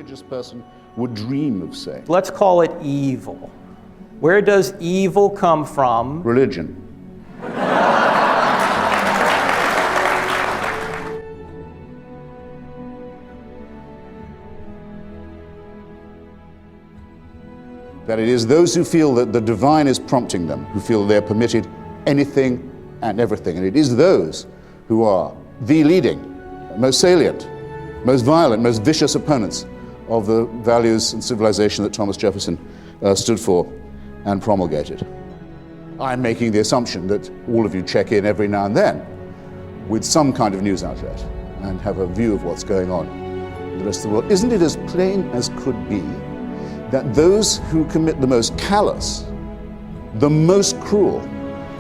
religious person would dream of saying. Let's call it evil. Where does evil come from? Religion. That it is those who feel that the divine is prompting them, who feel they're permitted anything and everything. And it is those who are the leading, most salient, most violent, most vicious opponents of the values and civilization that Thomas Jefferson stood for and promulgated. I'm making the assumption that all of you check in every now and then with some kind of news outlet and have a view of what's going on in the rest of the world. Isn't it as plain as could be that those who commit the most callous, the most cruel,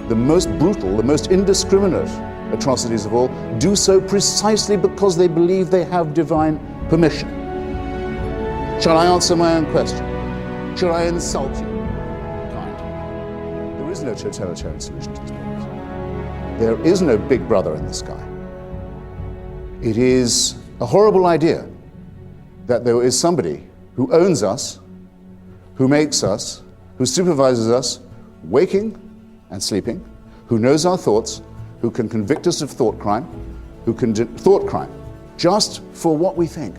the most brutal, the most indiscriminate atrocities of all do so precisely because they believe they have divine permission? Shall I answer my own question? Shall I insult you? Kind. There is no totalitarian solution to this problem. There is no big brother in the sky. It is a horrible idea that there is somebody who owns us, who makes us, who supervises us, waking and sleeping, who knows our thoughts, who can convict us of thought crime, just for what we think,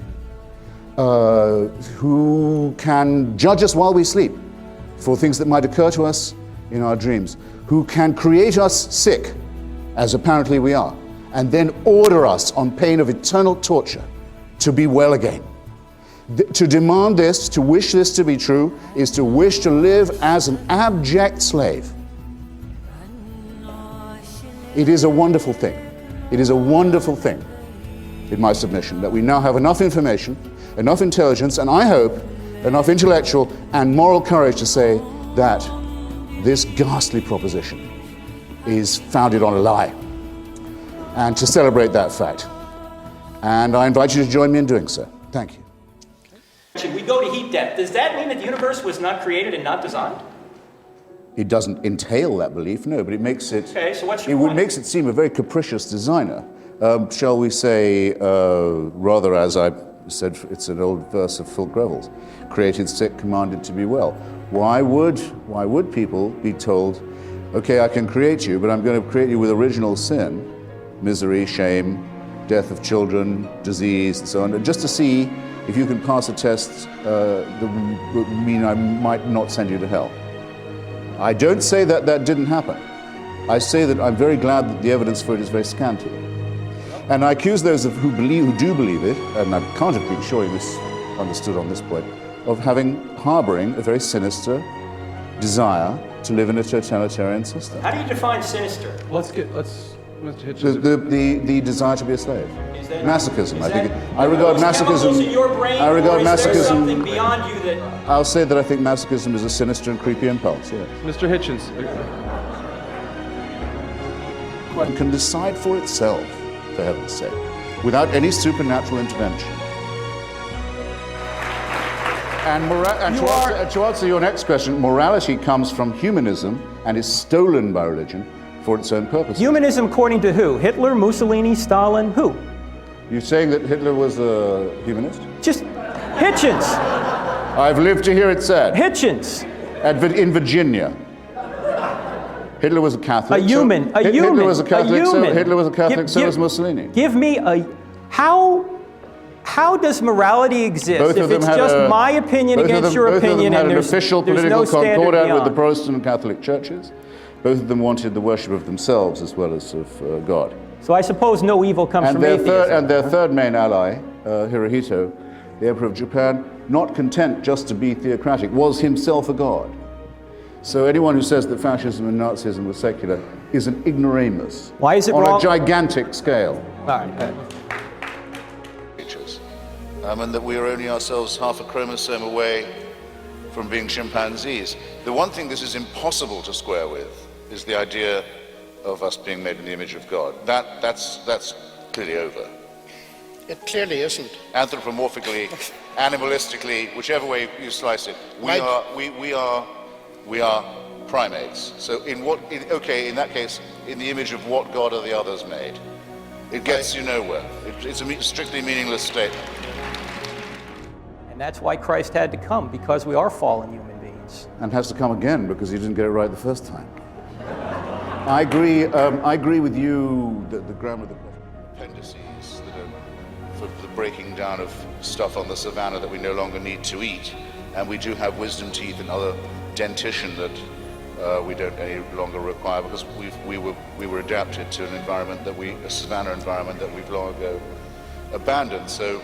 who can judge us while we sleep for things that might occur to us in our dreams, who can create us sick, as apparently we are, and then order us on pain of eternal torture to be well again. To demand this, to wish this to be true, is to wish to live as an abject slave. It is a wonderful thing. It is a wonderful thing, in my submission, that we now have enough information, enough intelligence, and I hope enough intellectual and moral courage to say that this ghastly proposition is founded on a lie, and to celebrate that fact. And I invite you to join me in doing so. Thank you. We go to heat death. Does that mean that the universe was not created and not designed? It doesn't entail that belief, no, but it makes it. Okay, so what's your point? Makes it seem a very capricious designer. Shall we say, rather as I said, it's an old verse of Phil Greville's, created sick, commanded to be well. Why would people be told, okay, I can create you, but I'm going to create you with original sin, misery, shame, death of children, disease, and so on, just to see if you can pass a test that would mean I might not send you to hell. I don't say that that didn't happen. I say that I'm very glad that the evidence for it is very scanty. And I accuse those who do believe it, and I can't have been sure he misunderstood on this point, of harboring a very sinister desire to live in a totalitarian system. How do you define sinister? Mr. Hitchens. The desire to be a slave. Masochism. I regard masochism. Something beyond you that. I'll say that I think masochism is a sinister and creepy impulse. Yes. Mr. Hitchens. One can decide for itself, for heaven's sake, without any supernatural intervention. And to answer your next question, morality comes from humanism and is stolen by religion for its own purpose. Humanism according to who? Hitler, Mussolini, Stalin, who? You're saying that Hitler was a humanist? Just Hitchens. I've lived to hear it said. Hitchens. In Virginia. Hitler was a Catholic. Hitler was a Catholic, so was Mussolini. Give me a... How does morality exist if it's just my opinion against your opinion and there's no standard beyond? Both of them had an official political concordat with the Protestant and Catholic churches. Both of them wanted the worship of themselves as well as of God. So I suppose no evil comes from atheism. And their third main ally, Hirohito, the Emperor of Japan, not content just to be theocratic, was himself a god. So anyone who says that fascism and Nazism were secular is an ignoramus. Why is it on wrong? A gigantic scale. All right. And that we are only ourselves half a chromosome away from being chimpanzees. The one thing this is impossible to square with is the idea of us being made in the image of God. That's clearly over. It clearly isn't. Anthropomorphically, animalistically, whichever way you slice it, we are primates. So in that case, in the image of what God are the others made? It gets you nowhere. It's a strictly meaningless statement. And that's why Christ had to come, because we are fallen human beings. And has to come again because he didn't get it right the first time. I agree with you that the grammar of the appendices that are for the breaking down of stuff on the savannah that we no longer need to eat, and we do have wisdom teeth and other dentition that we don't any longer require because we were adapted to an environment a savannah environment that we've long ago abandoned. So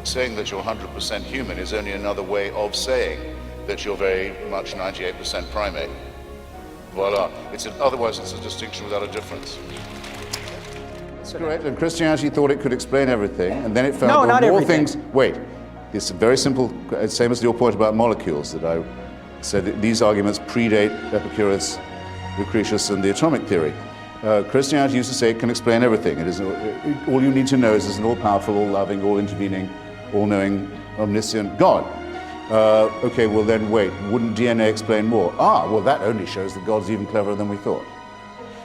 saying that you're 100% human is only another way of saying that you're very much 98% primate. Voila. Otherwise it's a distinction without a difference. That's correct. And Christianity thought it could explain everything, and then it found No, not more everything. things. Wait, it's very simple, same as your point about molecules that I said that these arguments predate Epicurus, Lucretius, and the atomic theory. Christianity used to say it can explain everything. All you need to know is there's an all-powerful, all-loving, all-intervening, all-knowing, omniscient God. Okay, well then wait, wouldn't DNA explain more? Well that only shows that God's even cleverer than we thought.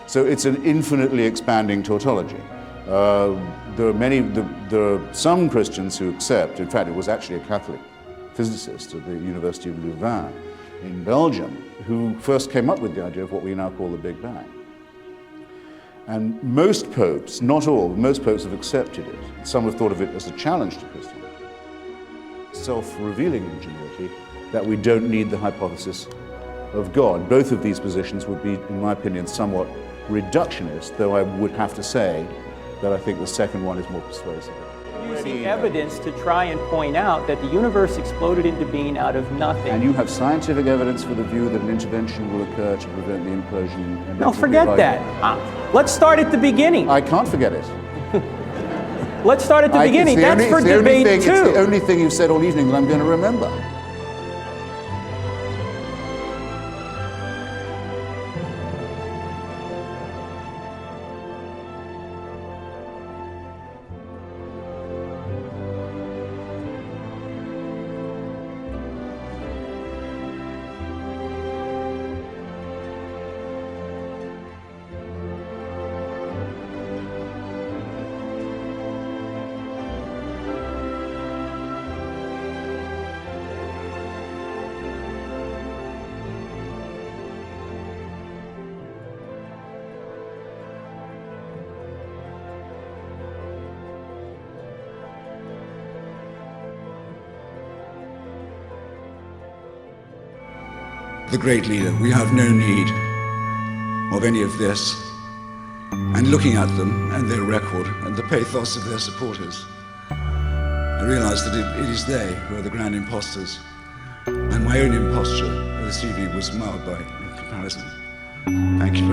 So it's an infinitely expanding tautology. There are some Christians who accept, in fact it was actually a Catholic physicist at the University of Louvain in Belgium who first came up with the idea of what we now call the Big Bang. And most popes, not all, but most popes have accepted it. Some have thought of it as a challenge to Christianity. Self-revealing ingenuity, that we don't need the hypothesis of God. Both of these positions would be, in my opinion, somewhat reductionist, though I would have to say that I think the second one is more persuasive. Using evidence to try and point out that the universe exploded into being out of nothing. And you have scientific evidence for the view that an intervention will occur to prevent the implosion. And No, forget that. Let's start at the beginning. I can't forget it. Let's start at the beginning. That's for debate too. It's the only thing you've said all evening that I'm going to remember. The great leader, we have no need of any of this. And looking at them and their record and the pathos of their supporters, I realized that it is they who are the grand impostors. And my own imposture this evening was marred by comparison. Thank you very much.